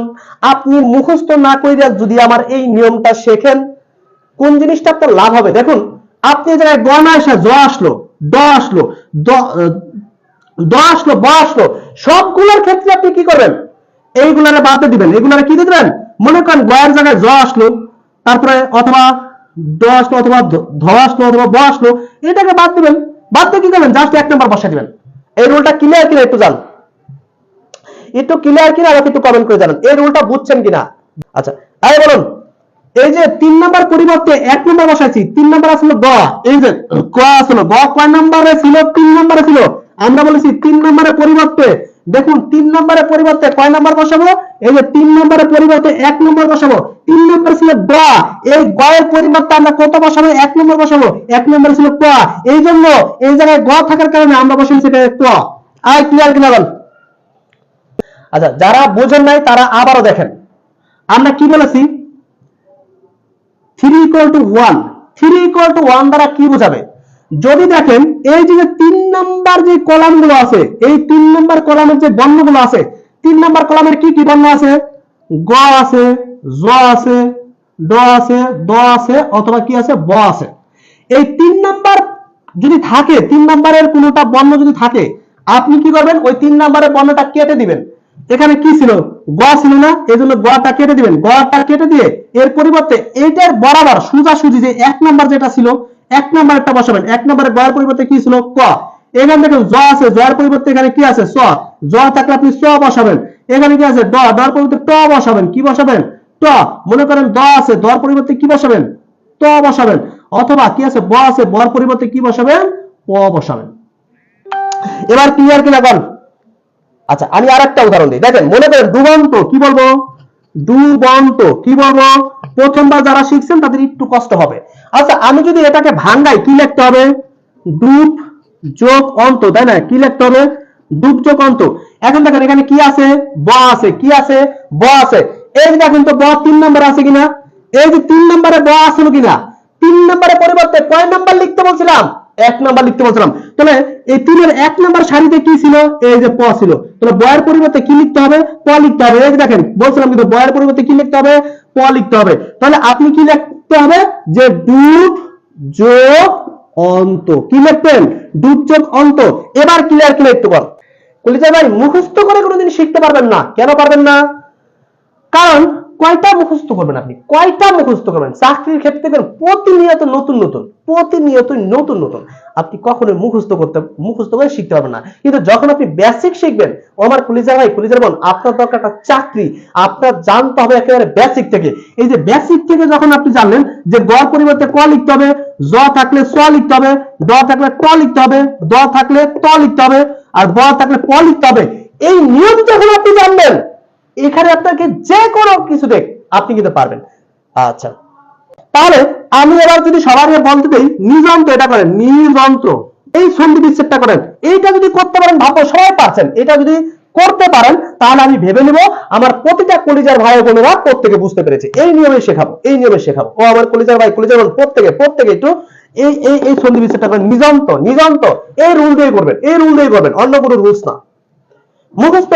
আপনি মুখস্থ না কইরা যদি আমার এই নিয়মটা শেখেন, কোন জিনিসটা আপনার লাভ হবে? দেখুন, আপনি এই জায়গায় গ না এসে জ আসলো, ড আসলো, দ আসলো, ব আসলো, সবগুলোর ক্ষেত্রে আপনি কি করবেন? এইগুলারে বাদ দিবেন। এগুলারে কি দিবেন? মনে করেন গ এর জায়গায় জ আসলো, তারপরে অথবা ড আসলো, অথবা ধ আসলো, অথবা ব আসলো, এটাকে বাদ দিবেন। বাদ দিয়ে কি করবেন? জাস্ট 1 নাম্বার বসা দিবেন। এই রুলটা ক্লিয়ার কিনা একটু জান, একটু ক্লিয়ার কিনা আমাকে একটু কমেন্ট করে জানান। এই রুলটা বুঝছেন কিনা? আচ্ছা, আরে বলুন, এই যে 3 নাম্বার পরিবর্তে 1 নাম্বার বসাইছি, 3 নাম্বার আসলো গ, এই যে গ আসলো, গ কয় নাম্বারে ছিল? 3 নাম্বারে ছিল। আমরা বলেছি 3 নাম্বারের পরিবর্তে, দেখুন 3 নাম্বারের পরিবর্তে কয় নাম্বার বসাবো? এই যে 3 নাম্বারের পরিবর্তে 1 নাম্বার বসাবো। 3 নাম্বার ছিল গ, এই গ এর পরিবর্তে আমরা কত বসাবো? 1 নাম্বার বসাবো। 1 নাম্বার ছিল ক, এই জন্য এই জায়গায় গ থাকার কারণে আমরা বসাইছি ক। আই ক্লিয়ার কিনা বল? আচ্ছা, যারা বুঝেন নাই তারা আবারও দেখেন। আমরা কি বলেছি? 3 = 1, 3 = 1 দ্বারা কি বোঝাবে? যদি দেখেন এই যে 3 নাম্বার যে কলামগুলো আছে, এই 3 নাম্বার কলামের যে বর্ণগুলো আছে, 3 নাম্বার কলামের কি কি বর্ণ আছে? গ আছে, জ আছে, ড আছে, দ আছে, অথবা কি আছে? ব আছে। এই 3 নাম্বার যদি থাকে, 3 নাম্বারের কোনোটা বর্ণ যদি থাকে, আপনি কি করবেন? ওই 3 নাম্বারের বর্ণটা কেটে দিবেন। এখানে কি ছিল? গ ছিল না, এজন্য গটা কেটে দিবেন। গটা কেটে দিয়ে এর পরিবর্তে এইটার বরাবর সোজাসুজি যে 1 নাম্বার যেটা ছিল, 1 নাম্বারটা বসাবেন। 1 নাম্বারের গয়ের পরিবর্তে কি ছিল? ক। এখানে দেখুন জ আছে, জয়ের পরিবর্তে এখানে কি আছে? স। জ থাকলে আপনি স বসাবেন। এখানে কি আছে? ড, ডর পরিবর্তে ট বসাবেন। কি বসাবেন? ট। মনে করেন দ আছে, দর পরিবর্তে কি বসাবেন? ত বসাবেন। অথবা কি আছে? ব আছে, বর পরিবর্তে কি বসাবেন? প বসাবেন। এবার ক্লিয়ার কিনা বল? আচ্ছা, আমি আরেকটা উদাহরণ দিই। দেখেন, মনে করেন ডুবন্ত, কি বলবো? ডুবন্ত, কি বলবো? প্রথমবার যারা শিখছেন তাদের একটু কষ্ট হবে। আচ্ছা, আমি যদি এটাকে ভাঙাই, কি লিখতে হবে? ডুব যোগ অন্ত, তাই না? কি লিখতে হবে? ডুব যোগ অন্ত। এখন দেখেন এখানে কি আছে? ব আছে। কি আছে? ব আছে। এই যে দেখেন তো ব 3 নাম্বার আছে কিনা? এই যে 3 নম্বরে ব আসলো কিনা? 3 নম্বরের পরিবর্তে কয় নাম্বার লিখতে বলছিলাম? 1 নাম্বার লিখতে বলছিলাম। তাহলে এই 3 এর 1 নাম্বার সারিতে কি ছিল? এই যে প ছিল। তাহলে ব এর পরিবর্তে কি লিখতে হবে? প লিখতে হবে। এই যে দেখেন বলছিলাম কিন্তু ব এর পরিবর্তে কি লিখতে হবে? প লিখতে হবে। তাহলে আপনি কি লিখতে হবে? যে ডুব যোগ অন্ত। কি লিখবেন? ডুব যোগ অন্ত। এবার ক্লিয়ার কি লিখতে পারো? কলিজা ভাই, মুখস্থ করে কোনোদিন শিখতে পারবেন না। কেন পারবেন না? কারণ কয়টা মুখস্থ করবেন আপনি? কয়টা মুখস্থ করবেন? চাকরির ক্ষেত্রে প্রতিনিয়ত নতুন নতুন, প্রতিনিয়ত নতুন নতুন। আপনি কখনো মুখস্থ করে শিখতে পারবেন না। কিন্তু যখন আপনি বেসিক শিখবেন, ও আমার কলিজা ভাই, কলিজার বোন, আপনার দরকার একটা চাকরি। আপনার জানতে হবে একেবারে বেসিক থেকে। এই যে বেসিক থেকে যখন আপনি জানলেন যে গ পরিবর্তে ক লিখতে হবে, জ থাকলে স লিখতে হবে, ড থাকলে ট লিখতে হবে, দ থাকলে ত লিখতে হবে, আর ব থাকলে প লিখতে হবে। এই নিয়ম যখন আপনি জানবেন, এখানে আপনাকে যে কোনো কিছু দেখ আপনি কিন্তু পারবেন। আচ্ছা, তাহলে আমি এবার যদি সবার বলতে দেই, নিযন্ত্র এটা করেন, নিযন্ত্র এই সন্ধি বিচ্ছেদটা করেন। এইটা যদি করতে পারেন, ভাবো সবাই পারছেন। এটা যদি করতে পারেন, তাহলে আমি ভেবে নিব আমার প্রতিটা কলিজার ভাই বোনেরা প্রত্যেকে বুঝতে পেরেছে। এই নিয়মে শেখাবো, এই নিয়মে শেখাবো। ও আমার কলিজার ভাই, কলিজার বোন, প্রত্যেকে একটু এই এই এই সন্ধি বিচ্ছেদটা করেন। নিযন্ত্র এই রুল দিয়ে করবেন, এই রুল দিয়ে করবেন, অন্য কোনো রুলস না। মুখস্থ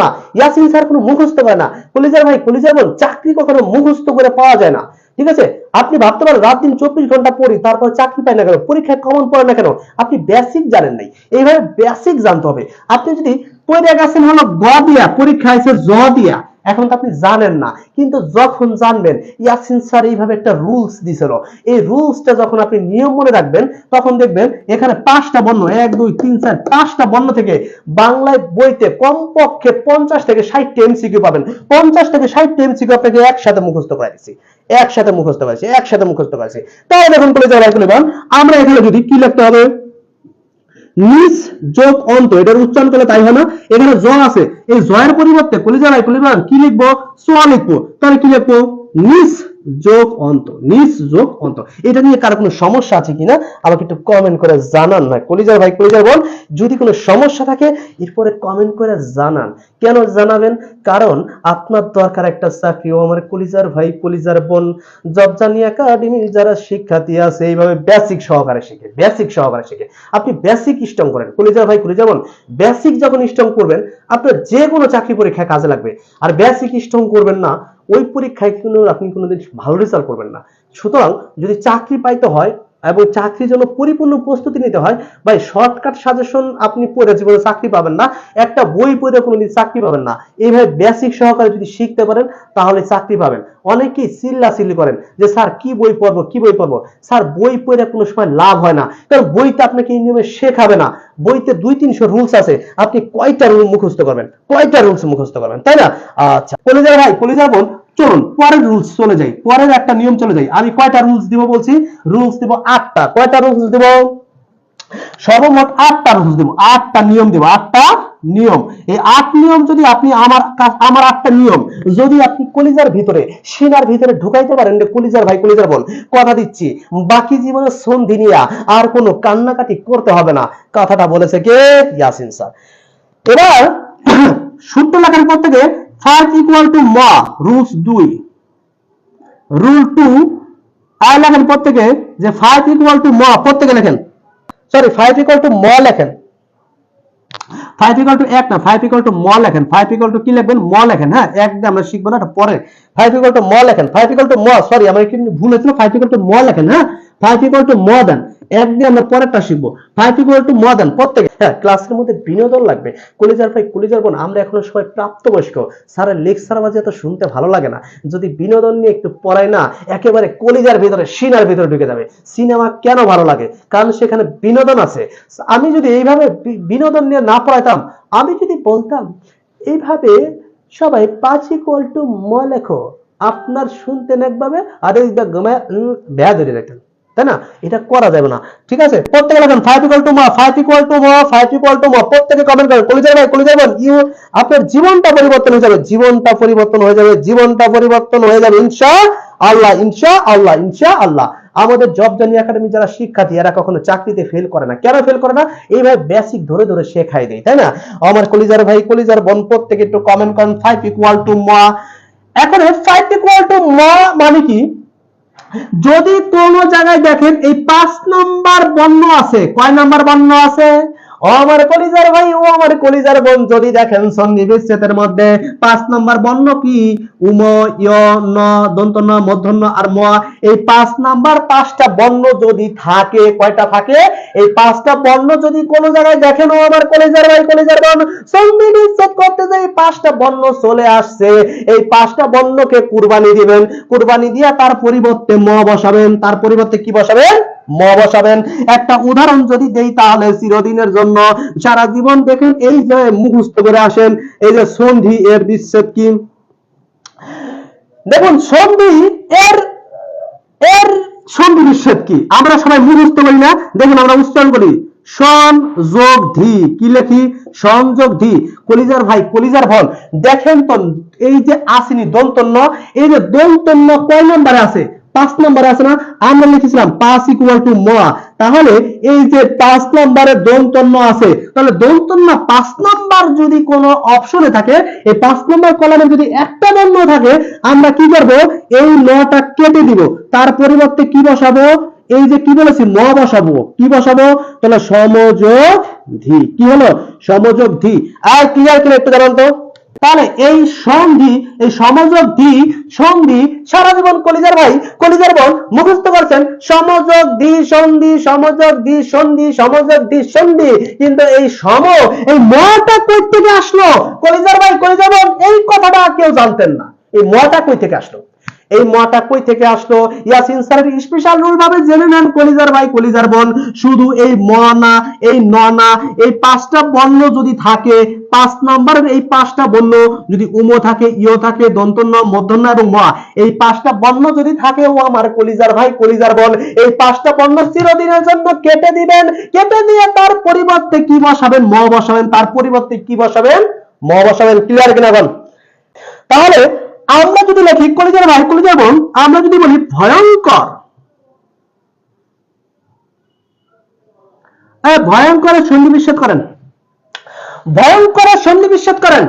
না। ইয়াসিন স্যার কোনো মুখস্থ করে না। কলিজার ভাই, কলিজার বোন, চাকরি কখনো মুখস্থ করে পাওয়া যায় না। ঠিক আছে? আপনি ভাবতে পারেন রাত দিন 24 ঘন্টা পড়ি, তারপর চাকরি পাই না কেন? পরীক্ষায় কমন পড়ে না কেন? আপনি বেসিক জানেন নাই। এইভাবে বেসিক জানতে হবে। আপনি যদি পড়ে গেছেন হলো গ দিয়া, পরীক্ষা আছে জ দিয়া, এখন তো আপনি জানেন না, কিন্তু যখন জানবেন ইয়াসিন স্যার এইভাবে একটা রুলস দিছিল, এই রুলসটা যখন আপনি নিয়ম মনে রাখবেন তখন দেখবেন এখানে 5টা বর্ণ 1 2 3 4 5টা বর্ণ থেকে বাংলায় বইতে কমপক্ষে 50 থেকে 60টা এমসিকিউ পাবেন। 50 থেকে 60টা এমসিকিউ আপনাকে একসাথে মুখস্থ করে দিচ্ছি, একসাথে মুখস্থ করেছি। তাহলে দেখুন কলেজের ভাই বলবেন আমরা এখানে যদি কি লিখতে হবে, নিচ যোগ অন্ত, এটার উচ্চারণ করলে তাই হয় না, এখানে জ আছে, এই জয়ের পরিবর্তে কলিজা ভাই কি লিখবো, সোয়া লিখবো, তাহলে কি লিখবো, নিচ যোগ অন্ত, নিচ যোগ অন্ত। এটা নিয়ে কারো কোনো সমস্যা আছে কিনা আমাকে একটু কমেন্ট করে জানান না কলিজার ভাই কলিজার বোন, যদি কোনো সমস্যা থাকে এরপরে কমেন্ট করে জানান। কেন জানাবেন, কারণ আপনার দরকার একটা চাকরি। ও আমার কলিজার ভাই কলিজার বোন, জব জার্নি একাডেমি যারা শিক্ষার্থী আছে এইভাবে বেসিক সহকারে শিখে আপনি বেসিক স্ট্রং করেন কলিজার ভাই কলিজার বোন। বেসিক যখন স্ট্রং করবেন আপনার যে কোনো চাকরি পরীক্ষায় কাজে লাগবে। আর বেসিক স্ট্রং করবেন না, ওই পরীক্ষায় কিন্তু আপনি কোনোদিন ভালো রেজাল্ট করবেন না। সুতরাং যদি চাকরি পাইতে হয় এবং চাকরির জন্য পরিপূর্ণ প্রস্তুতি নিতে হয়, ভাই শর্টকাট সাজেশন আপনি পড়ে জীবনে চাকরি পাবেন না, একটা বই পড়ে কোনোদিন চাকরি পাবেন না। এইভাবে বেসিক সহকারে যদি শিখতে পারেন তাহলে চাকরি পাবেন। অনেকেই চিল্লাচিল্লি করেন যে স্যার কি বই পড়বো, স্যার বই পড়ে কোনো সময় লাভ হয় না, কারণ বইতে আপনাকে এই নিয়মে শেখাবে না। বইতে 200-300 রুলস আছে, আপনি কয়টা রুলস মুখস্থ করবেন, তাই না? আচ্ছা কলিজার ভাই কলিজার বোন, চলুন পরের রুলস চলে যাই, পরের একটা নিয়ম চলে যাই। আমি কয়টা রুলস দিব বলছি, রুলস দিব 8টা। কয়টা রুলস দিব, সর্বমোট 8টা রুলস দিব, 8টা নিয়ম দিব, 8টা নিয়ম। এই 8 নিয়ম যদি আপনি আমার 8টা নিয়ম যদি আপনি কলিজার ভিতরে সিনার ভিতরে ঢুকাইতে পারেন কলিজার ভাই কলিজার বোন, কথা দিচ্ছি বাকি জীবনে সন্ধি নিয়া আর কোনো কান্নাকাটি করতে হবে না। কথাটা বলেছে কে, ইয়াসিন স্যার। এবার সূত্র লেখার পর থেকে 5 ইকুয়াল টু ম, রুলস 2, রুল 2 আই লেখার পর থেকে যে 5 ইকুয়াল টু ম প্রত্যেকে লেখেন, সরি 5 ইকুয়াল টু ম লেখেন, 5 ইকুয়াল টু 1 না, 5 ইকুয়াল টু ম লেখেন। 5 ইকুয়াল টু কি লিখবেন, ম লেখেন। হ্যাঁ, এক দিয়ে আমরা শিখবো না, এটা পরে। 5 ইকুয়াল টু ম লেখেন, 5 ইকুয়াল টু ম, সরি আমার একটু ভুল হয়েছিল, 5 ইকুয়াল টু ম লেখেন। হ্যাঁ, 5 ইকুয়াল টু ম দেন, এক দিয়ে আমরা পরেরটা শিখবো। 5 ইকুয়াল টু ম দেন প্রত্যেকে। হ্যাঁ, ক্লাসের মধ্যে বিনোদন লাগবে কলিজার ভাই কলিজার বোন। আমরা এখনো সবাই প্রাপ্তবয়স্ক, স্যারের লেকচার বাজে এত শুনতে ভালো লাগে না। যদি বিনোদন নিয়ে একটু পড়াই না, একেবারে কলিজার ভিতরে সিনার ভিতরে ঢুকে যাবে। সিনেমা কেন ভালো লাগে, কারণ সেখানে বিনোদন আছে। আমি যদি এইভাবে বিনোদন নিয়ে না পড়াইতাম, আমি যদি বলতাম এইভাবে সবাই 5 ইকুয়াল টু ম লেখো, আপনার শুনতেন একভাবে আর এই বেয়া ধরে রাখতেন, তাই না? এটা করা যাবে না, ঠিক আছে? প্রত্যেকে লেখেন 5 ইকুয়াল টু ম, 5 ইকুয়াল টু ম, 5 ইকুয়াল টু ম, প্রত্যেকে কমেন্ট করেন কলিজার ভাই কলিজার বোন। আপনার জীবনটা পরিবর্তন হয়ে যাবে, ইনশাআল্লাহ। আমাদের জব জার্নি একাডেমি যারা শিক্ষার্থী এরা কখনো চাকরিতে ফেল করে না। কেন ফেল করে না, এইভাবে বেসিক ধরে ধরে শেখাই দেয়, তাই না? আমার কলিজার ভাই কলিজার বোন প্রত্যেকে একটু কমেন্ট করেন 5 ইকুয়াল টু ম। এখন 5 ইকুয়াল টু ম মানে কি, যদি কোন জায়গায় দেখেন এই 5 নাম্বার বর্ণ আছে, কয় নাম্বার বর্ণ আছে, ও আমার কলিজার ভাই ও আমার কলিজার বোন, যদি দেখেন সন্ধি বিচ্ছেদের মধ্যে 5 নাম্বার বর্ণ কি, উম, য়, ন, দন্ত ন, মূর্ধন্য আর ম। এই 5 নাম্বার 5টা বর্ণ যদি থাকে, কয়টা থাকে, এই 5টা বর্ণ যদি কোন জায়গায় দেখেন ও আমার কলিজার ভাই কলিজার বোন, সন্ধি বিচ্ছেদ করতে যে 5টা বর্ণ চলে আসছে, এই 5টা বর্ণকে কুরবানি দিবেন। কুরবানি দিয়া তার পরিবর্তে ম বসাবেন, তার পরিবর্তে কি বসাবেন, ম বসাবেন। একটা উদাহরণ যদি দেই তাহলে চিরদিনের জন্য সারা জীবন দেখেন এই যে মুখস্থ করে আসেন, এই যে সন্ধি এর বিচ্ছেদ কি, দেখুন সন্ধি এর এর সন্ধি বিচ্ছেদ কি আমরা সবাই মুখস্থ করি না, দেখুন আমরা উচ্চারণ করি সংযোগ ধি, কি লেখি, সংযোগ ধি। কলিজার ভাই কলিজার বোন দেখেন তো এই যে আসেনি দন্তন্য, এই যে দন্তন্য কয় নম্বরে আছে, 5 নম্বরে আছে না? আমরা লিখেছিলাম 5 ইকুয়াল টু ম, তাহলে এই যে 5 নম্বরে দন্তন্য আছে, তাহলে দন্তন্য 5 নাম্বার যদি কোনো অপশনে থাকে, এই 5 নম্বর কলামে যদি একটা বর্ণ থাকে, আমরা কি করব, এই নটা কেটে দিব, তার পরিবর্তে কি বসাবো, এই যে কি বলেছি ম বসাবো, কি বসাবো, তাহলে সমযোগ ধি। কি হলো, সমযোগ ধি। আর ক্লিয়ার করে একটু জানান তো, তাহলে এই সন্ধি, এই সমযোগ দ্বি সন্ধি সারা জীবন কলিজার ভাই কলিজার বোন মুখস্থ করছেন, সমযোগ দ্বি সন্ধি, সমযোগ দ্বি সন্ধি, সমযোগ দ্বি সন্ধি। কিন্তু এই এই মটা কই থেকে আসলো কলিজার ভাই কলিজার বোন, এই কথাটা কেউ জানতেন না। এই মটা কই থেকে আসলো, এই মটা কই থেকে আসলো, ইয়াসিন স্যারের স্পেশাল রুল ভাবে জেনে নেন কলিজার ভাই কলিজার বোন। শুধু এই ম না, এই ন না, এই পাঁচটা বর্ণ যদি থাকে, 5 নম্বরের এই পাঁচটা বর্ণ যদি উম থাকে, ইয় থাকে, দন্তন্য, মূর্ধন্য এবং ম, এই পাঁচটা বর্ণ যদি থাকে, ও আমার কলিজার ভাই কলিজার বোন, এই পাঁচটা বর্ণ চিরদিনের জন্য কেটে দিবেন। কেটে দিয়ে তার পরিবর্তে কি বসাবেন? ম বসাবেন। তার পরিবর্তে কি বসাবেন? ম বসাবেন। ক্লিয়ার কিনা বল? তাহলে আমরা যদি লিখি কলিজার ভাই কলিজার বোন, আমরা যদি বলি ভয়ঙ্কর, ভয়ঙ্করের সন্ধি বিচ্ছেদ করেন, ভয়ঙ্করের সন্ধি বিচ্ছেদ করেন।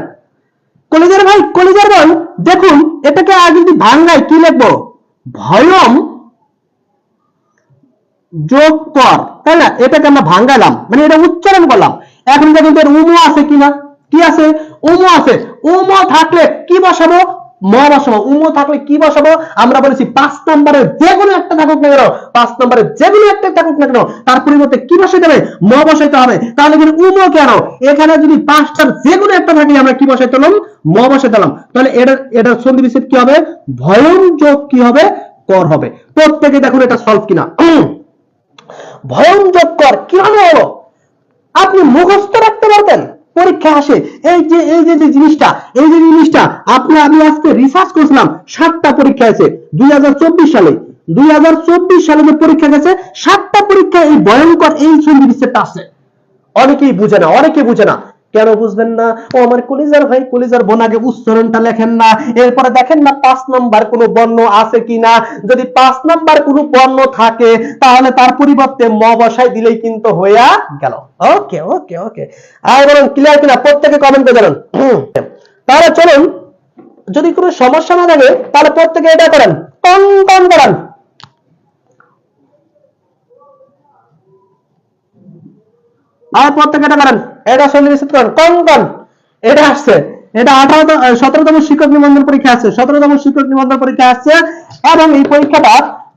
কলিজার ভাই কলিজার বোন দেখুন, এটাকে আগে যদি ভাঙাই কি লিখবো? ভয়ম যোগ কর, তাই না? এটাকে আমরা ভাঙালাম, মানে এটা উচ্চারণ করলাম। এখন দেখুন এর উম আছে কিনা, কি আছে? উম আছে। উম থাকলে কি বসাবো? ম বসাবো। উম থাকলে কি বসাবো? আমরা বলেছি 5 নম্বরে যে কোনো একটা থাকুক না কেন, 5 নম্বরে যে কোনো একটা থাকুক না কেন, তার পরিবর্তে কি বসাইতে হবে? ম বসাইতে হবে। তাহলে কিন্তু উম কেন? এখানে যদি 5টার যে কোনো একটা থাকে, আমরা কি বসাইতে হলাম? ম বসাইতে হলাম। তাহলে এটার সন্ধি বিচ্ছেদ কি হবে? ভয়ম যোগ কি হবে? কর হবে। প্রত্যেকে দেখুন এটা সলভ কিনা। ভয়ম যোগ কর কিভাবে হলো? আপনি মুখস্থ রাখতে পারবেন, পরীক্ষা আসে। এই যে জিনিসটা আমি আজকে রিসার্চ করছিলাম, 7টা পরীক্ষা আছে 2024 সালে। 2024 সালে যে পরীক্ষা গেছে, 7টা পরীক্ষা এই ভয়ঙ্কর এই সন্ধি বিচ্ছেদটা আছে। অনেকেই বুঝে না, অনেকেই বুঝে না। কেন বুঝবেন না? ও আমার কলিজার ভাই কলিজার বোন, আগে উচ্চারণটা লেখেন না, এরপরে দেখেন না 5 নাম্বার কোনো বর্ণ আছে কিনা। যদি 5 নাম্বার কোনো বর্ণ থাকে, তাহলে তার পরিবর্তে ম বসাই দিলেই কিন্তু হইয়া গেল। ওকে ওকে ওকে, আর বলুন ক্লিয়ার কিনা? প্রত্যেকে কমেন্ট করে জানান। তাহলে চলুন, যদি কোনো সমস্যা না থাকে তাহলে প্রত্যেকে এটা করেন, টন টন করেন। আর প্রত্যেকে এটা করেন, এটা সন্ধি বিচ্ছেদ করেন, কঙ্কন। এটা আসছে, এটা 17তম শিক্ষক নিবন্ধন পরীক্ষা আছে, 17তম শিক্ষক নিবন্ধন পরীক্ষা আসছে। এবং এই পরীক্ষাটা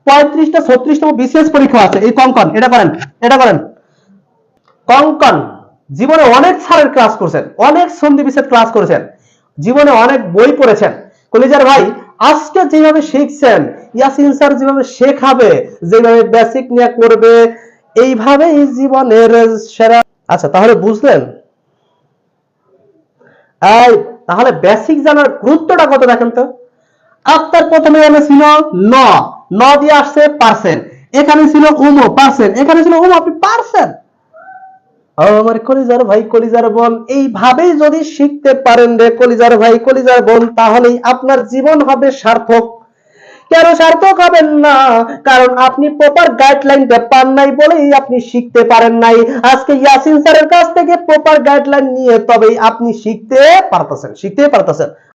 35টা 36তম বিশেষ পরীক্ষা আছে। এই কঙ্কন এটা করেন, এটা করেন। কঙ্কন জীবনে অনেক স্যারের ক্লাস করছেন, অনেক সন্ধি বিচ্ছেদ ক্লাস করেছেন, জীবনে অনেক বই পড়েছেন। কলিজার ভাই আজকে যেভাবে শিখছেন, ইয়াসিন স্যার যেভাবে শেখাবে, যেভাবে বেসিক নিয়ে করবে, এইভাবেই জীবনের সেরা। আচ্ছা তাহলে বুঝলেন? তাহলে বেসিক জানার গুরুত্বটা কত দেখেন তো। আপনার প্রথমে এখানে ছিল ন, ন দিয়ে আসছে পার্সেন্ট, এখানে ছিল উম পার্সেন্ট, এখানে ছিল উম, আপনি পার্সেন্ট। আমার কলিজার ভাই কলিজার বোন, এইভাবেই যদি শিখতে পারেন রে কলিজার ভাই কলিজার বোন, তাহলেই আপনার জীবন হবে সার্থক। কেন সার্থক হবেন না? কারণ আপনি প্রপার গাইডলাইনটা পান নাই বলেই আপনি শিখতে পারেন নাই। আজকে ইয়াসিন স্যারের কাছ থেকে প্রপার গাইডলাইন নিয়ে তবেই আপনি শিখতে পারতেছেন।